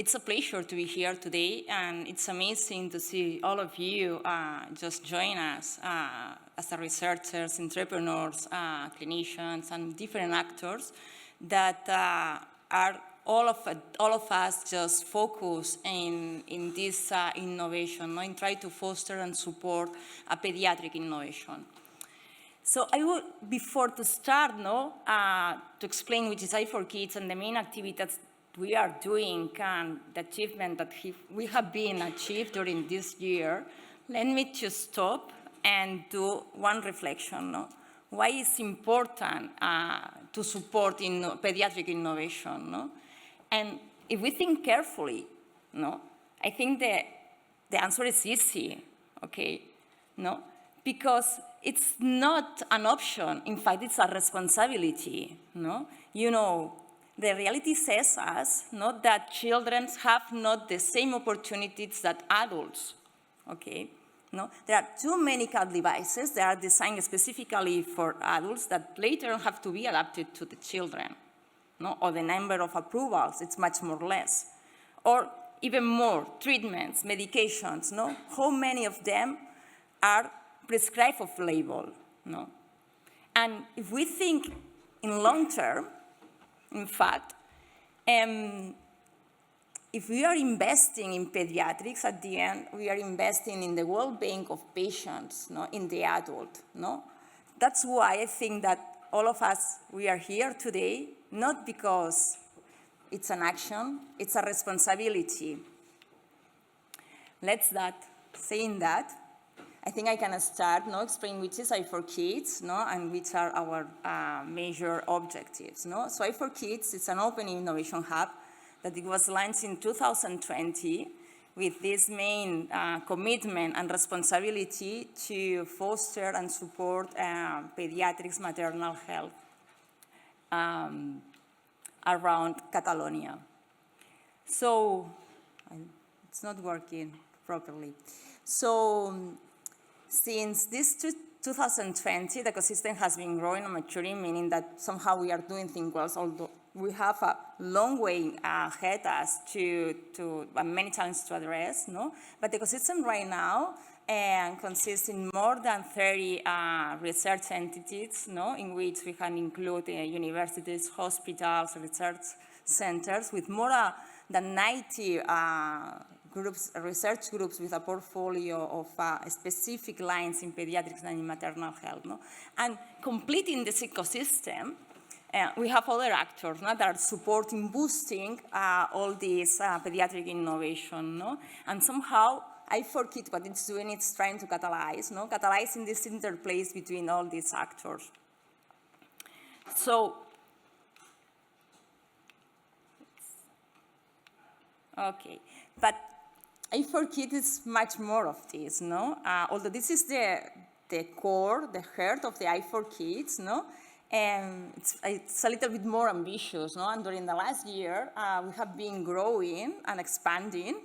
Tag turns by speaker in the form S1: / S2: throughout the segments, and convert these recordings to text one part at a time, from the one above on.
S1: It's a pleasure to be here today, and it's amazing to see all of you just join us as researchers, entrepreneurs, clinicians, and different actors that are all of us just focus in this innovation, in trying to foster and support a pediatric innovation. So I would, before to start, to explain which is i4KIDS and the main activities we are doing and the achievement that we have been achieved during this year, let me just stop and do one reflection. Why it's important to support in pediatric innovation? And if we think carefully, I think the answer is easy, okay? Because it's not an option. In fact, it's a responsibility. The reality says us that children have not the same opportunities that adults. Okay? There are too many CAD devices that are designed specifically for adults that later have to be adapted to the children. Or the number of approvals, it's much more less. Or even more, treatments, medications, how many of them are prescribed off-label? And if we think in long term, in fact, if we are investing in pediatrics, at the end, we are investing in the well-being of patients, in the adult. That's why I think that all of us, we are here today, not because it's an action, it's a responsibility. Saying that, I think I can start explain which is i4KIDS and which are our major objectives. So i4KIDS is an open innovation hub that it was launched in 2020 with this main commitment and responsibility to foster and support pediatrics maternal health around Catalonia. So it's not working properly. So since this 2020, the ecosystem has been growing and maturing, meaning that somehow we are doing things well, although we have a long way ahead us to many challenges to address, But the ecosystem right now consists in more than 30 research entities, in which we can include universities, hospitals, research centers, with more than 90 research groups with a portfolio of specific lines in pediatrics and in maternal health. And completing this ecosystem, we have other actors that are supporting, boosting all this pediatric innovation. And somehow, i4KIDS, what it's doing, it's trying to catalyzing this interplays between all these actors. So, okay, but i4KIDS is much more of this, although this is the core, the heart of the i4KIDS, and it's a little bit more ambitious, And during the last year, we have been growing and expanding,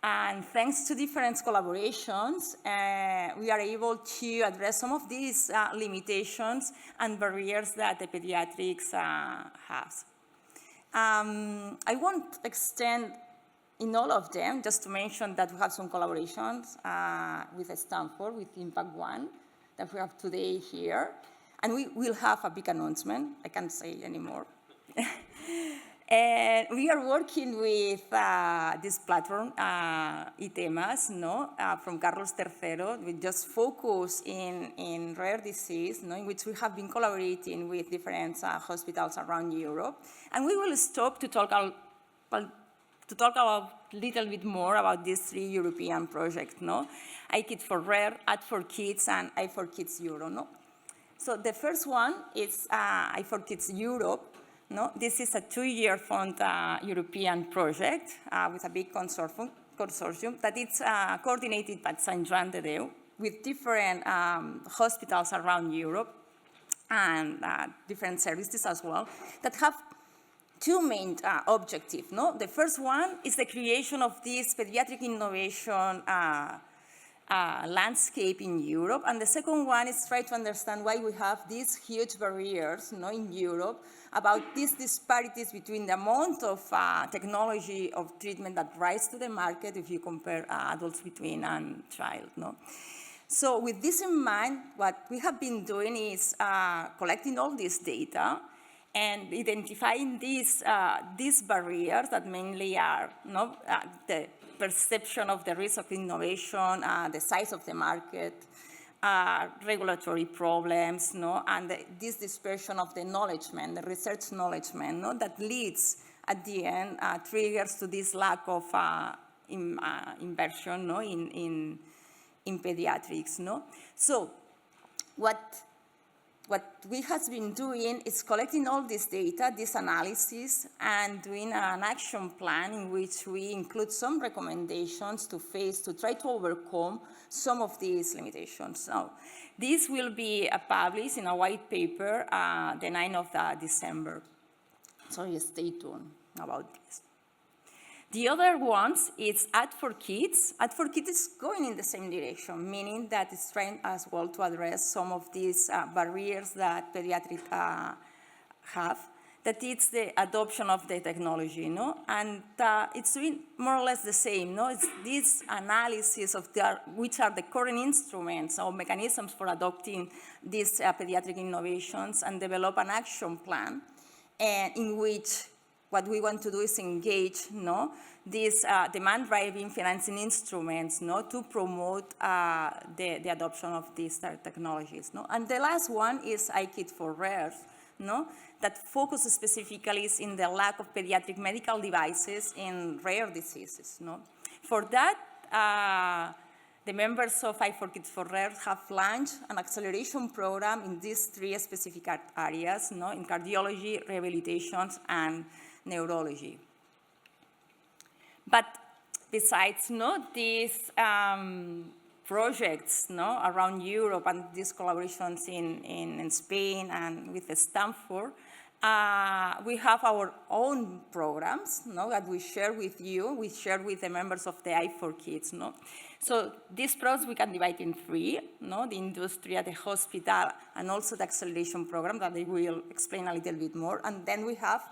S1: and thanks to different collaborations, we are able to address some of these limitations and barriers that the pediatrics has. I won't extend in all of them, just to mention that we have some collaborations with Stanford, with Impact One, that we have today here. And we will have a big announcement. I can't say anymore. And we are working with this platform, ITEMAS, from Carlos III. We just focus in rare disease, in which we have been collaborating with different hospitals around Europe. And we will stop to talk a little bit more about these 3 European projects, i4KIDS for Rare, i4KIDS, and i4KIDS Euro, So the first one is i4KIDS Europe. This is a 2-year fund European project with a big consortium that is coordinated by Saint Jean de Déu with different hospitals around Europe and different services as well that have 2 main objectives. The first one is the creation of this pediatric innovation landscape in Europe, and the second one is try to understand why we have these huge barriers in Europe about these disparities between the amount of technology of treatment that rise to the market if you compare adults between and child, no? So with this in mind, what we have been doing is collecting all this data and identifying these barriers that mainly are the perception of the risk of innovation, the size of the market, regulatory problems, and this dispersion of the knowledgement, the research knowledgement, that leads at the end, triggers to this lack of inversion in pediatrics. So what we have been doing is collecting all this data, this analysis, and doing an action plan in which we include some recommendations to try to overcome some of these limitations. Now, this will be published in a white paper the 9th of December. So stay tuned about this. The other ones is i4KIDS. i4KIDS is going in the same direction, meaning that it's trying as well to address some of these barriers that pediatrics have. That it's the adoption of the technology, and it's doing more or less the same. It's this analysis of which are the current instruments or mechanisms for adopting these pediatric innovations and develop an action plan in which what we want to do is engage these demand-driving financing instruments to promote the adoption of these technologies. And the last one is i4KIDS for Rare, that focuses specifically in the lack of pediatric medical devices in rare diseases. For that, the members of i4KIDS for Rare have launched an acceleration program in these 3 specific areas, in cardiology, rehabilitation, and neurology. But besides these projects around Europe and these collaborations in Spain and with Stanford, we have our own programs that we share with you. We share with the members of the i4KIDS. So these programs we can divide in 3, the industry, the hospital, and also the acceleration program that I will explain a little bit more. And then we have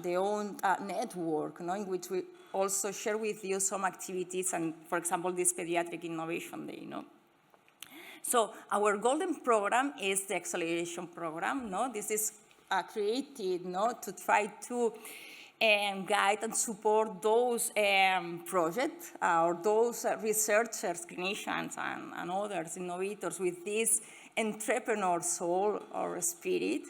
S1: their own network, in which we also share with you some activities and, for example, this Pediatric Innovation Day. So our golden program is the acceleration program. This is created to try to guide and support those projects or those researchers, clinicians, and others, innovators with this entrepreneur soul or spirit.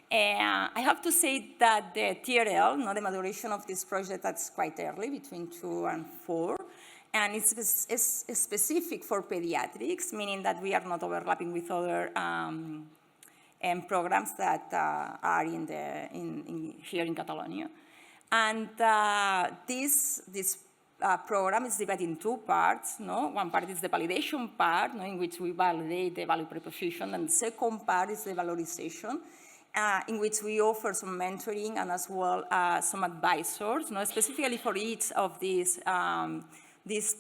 S1: I have to say that the TRL, the maturation of this project, that's quite early, between 2 and 4. And it's specific for pediatrics, meaning that we are not overlapping with other programs that are here in Catalonia. And this program is divided in 2 parts. One part is the validation part, in which we validate the value proposition, and the second part is the valorization, in which we offer some mentoring and as well some advisors, specifically for each of these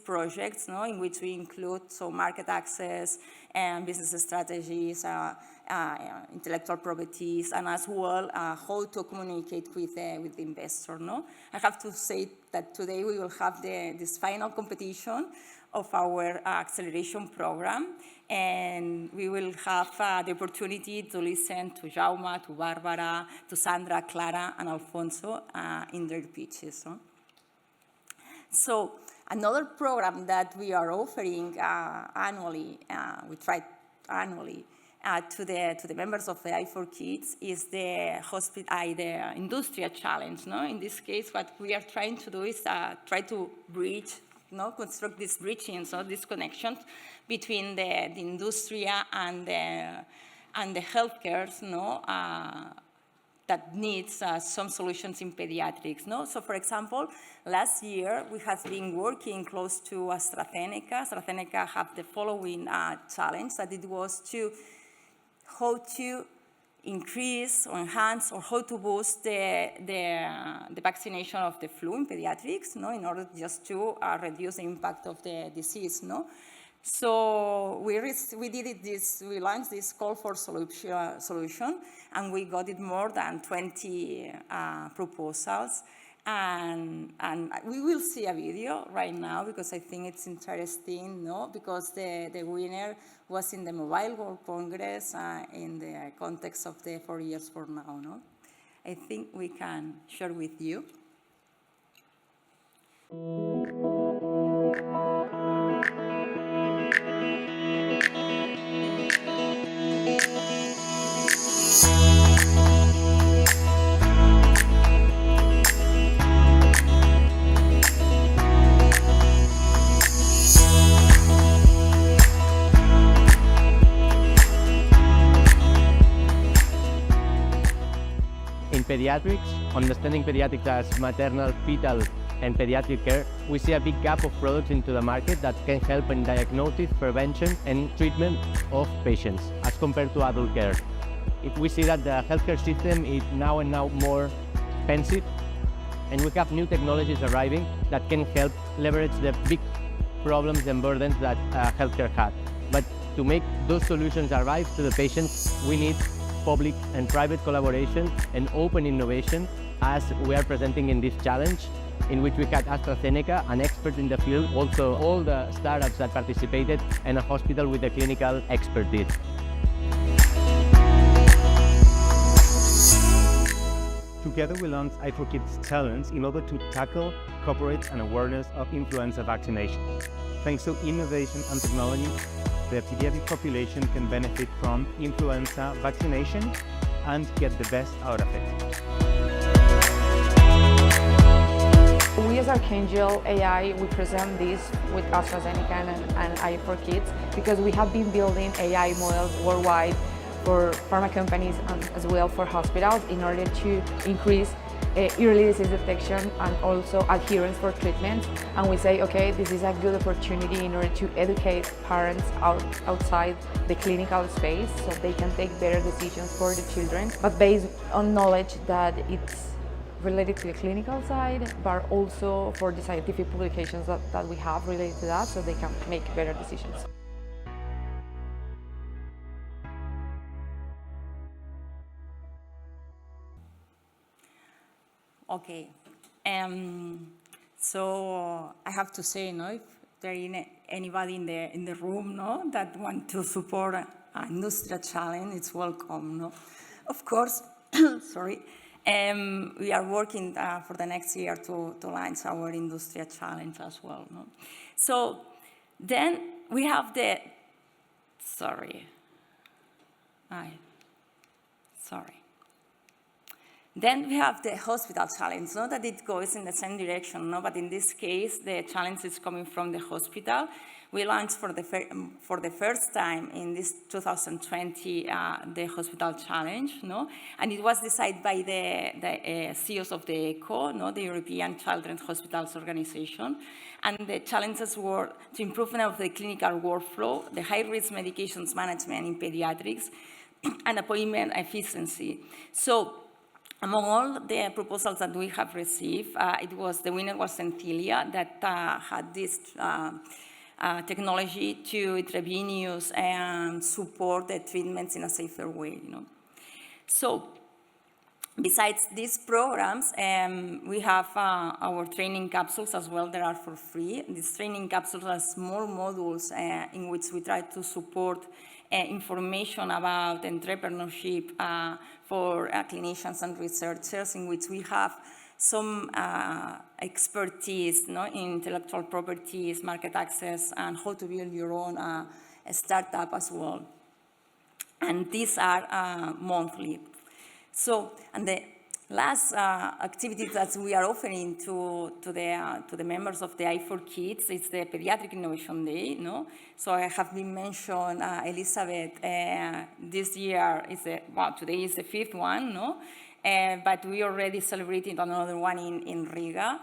S1: projects, in which we include some market access and business strategies, intellectual properties, and as well how to communicate with the investor. I have to say that today we will have this final competition of our acceleration program, and we will have the opportunity to listen to Jaume, to Barbara, to Sandra, Clara, and Alfonso in their pitches. So another program that we are offering annually, we try annually, to the members of the i4KIDS is the Industria Challenge. In this case, what we are trying to do is try to bridge, construct these bridgings, these connections between the industria and the healthcare, that needs some solutions in pediatrics. So, for example, last year we have been working close to AstraZeneca. AstraZeneca have the following challenge, that it was how to increase or enhance or how to boost the vaccination of the flu in pediatrics, in order just to reduce the impact of the disease. So we launched this call for solution, and we got it more than 20 proposals. And we will see a video right now because I think it's interesting, no? Because the winner was in the Mobile World Congress in the context of the 4 years for now, no? I think we can share with you.
S2: In pediatrics, understanding pediatrics as maternal, fetal, and pediatric care, we see a big gap of products into the market that can help in diagnosis, prevention, and treatment of patients as compared to adult care. We see that the healthcare system is now more expensive, and we have new technologies arriving that can help leverage the big problems and burdens that healthcare had. But to make those solutions arrive to the patients, we need public and private collaboration and open innovation, as we are presenting in this challenge, in which we had AstraZeneca, an expert in the field, also all the startups that participated, and a hospital with the clinical expertise.
S3: Together we launched i4KIDS Challenge in order to tackle, cooperate and awareness of influenza vaccination. Thanks to innovation and technology, the pediatric population can benefit from influenza vaccination and get the best out of it.
S4: We as Archangel AI, we present this with AstraZeneca and i4KIDS because we have been building AI models worldwide for pharma companies and as well for hospitals in order to increase early disease detection and also adherence for treatment. And we say, okay, this is a good opportunity in order to educate parents outside the clinical space so they can take better decisions for the children, but based on knowledge that it's related to the clinical side, but also for the scientific publications that we have related to that so they can make better decisions.
S1: Okay, so I have to say, no, if there is anybody in the room, no, that want to support an industrial challenge, it's welcome, no. Of course, sorry, we are working for the next year to launch our industrial challenge as well, no. So then we have the, sorry. Then we have the hospital challenge, not that it goes in the same direction, no? But in this case, the challenge is coming from the hospital. We launched for the first time in this 2020 the hospital challenge, no? And it was decided by the CEOs of the ECHO, no? The European Children's Hospitals Organization. And the challenges were to improvement of the clinical workflow, the high-risk medications management in pediatrics, and appointment efficiency. So, among all the proposals that we have received, the winner was Centilia that had this technology to intravenous and support the treatments in a safer way, you know. So, besides these programs, we have our training capsules as well that are for free. These training capsules are small modules in which we try to support information about entrepreneurship for clinicians and researchers, in which we have some expertise, no, in intellectual properties, market access, and how to build your own startup as well. And these are monthly. So, and the last activity that we are offering to the members of the i4KIDS is the Pediatric Innovation Day, no? So I have been mentioned, Elizabeth, this year today is the 5th one, no? But we already celebrated another one in Riga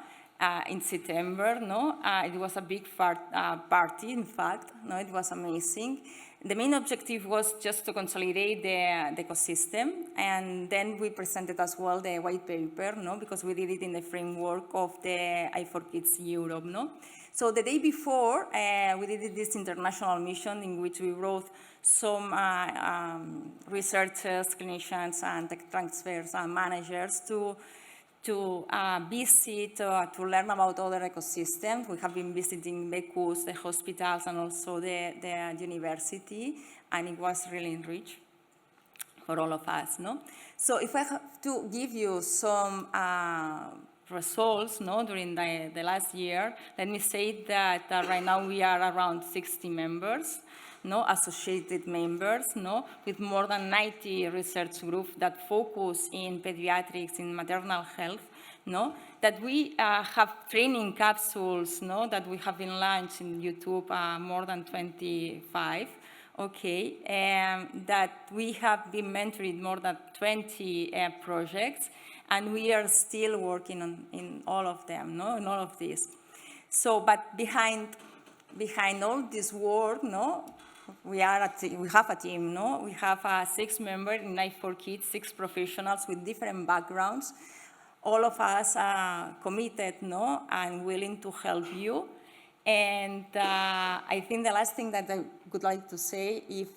S1: in September, no? It was a big party, in fact, no? It was amazing. The main objective was just to consolidate the ecosystem, and then we presented as well the white paper, no, because we did it in the framework of the i4KIDS Europe, no. So the day before, we did this international mission in which we brought some researchers, clinicians, and tech transfers and managers to visit, to learn about other ecosystems. We have been visiting BECUS, the hospitals, and also the university, and it was really enriched for all of us, no? So if I have to give you some results, no, during the last year, let me say that right now we are around 60 members, no, associated members, no, with more than 90 research groups that focus in pediatrics, in maternal health, no, that we have training capsules, no, that we have been launched in YouTube, more than 25, okay, that we have been mentoring more than 20 projects, and we are still working on in all of them, no, in all of this. So, but behind all this work, no, we have a team, no? We have 6 members in i4KIDS, 6 professionals with different backgrounds. All of us are committed, no, and willing to help you. And I think the last thing that I would like to say, if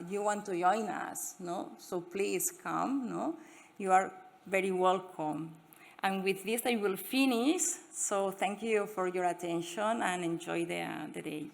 S1: you want to join us, no, so please come, no? You are very welcome. And with this, I will finish. So thank you for your attention and enjoy the day.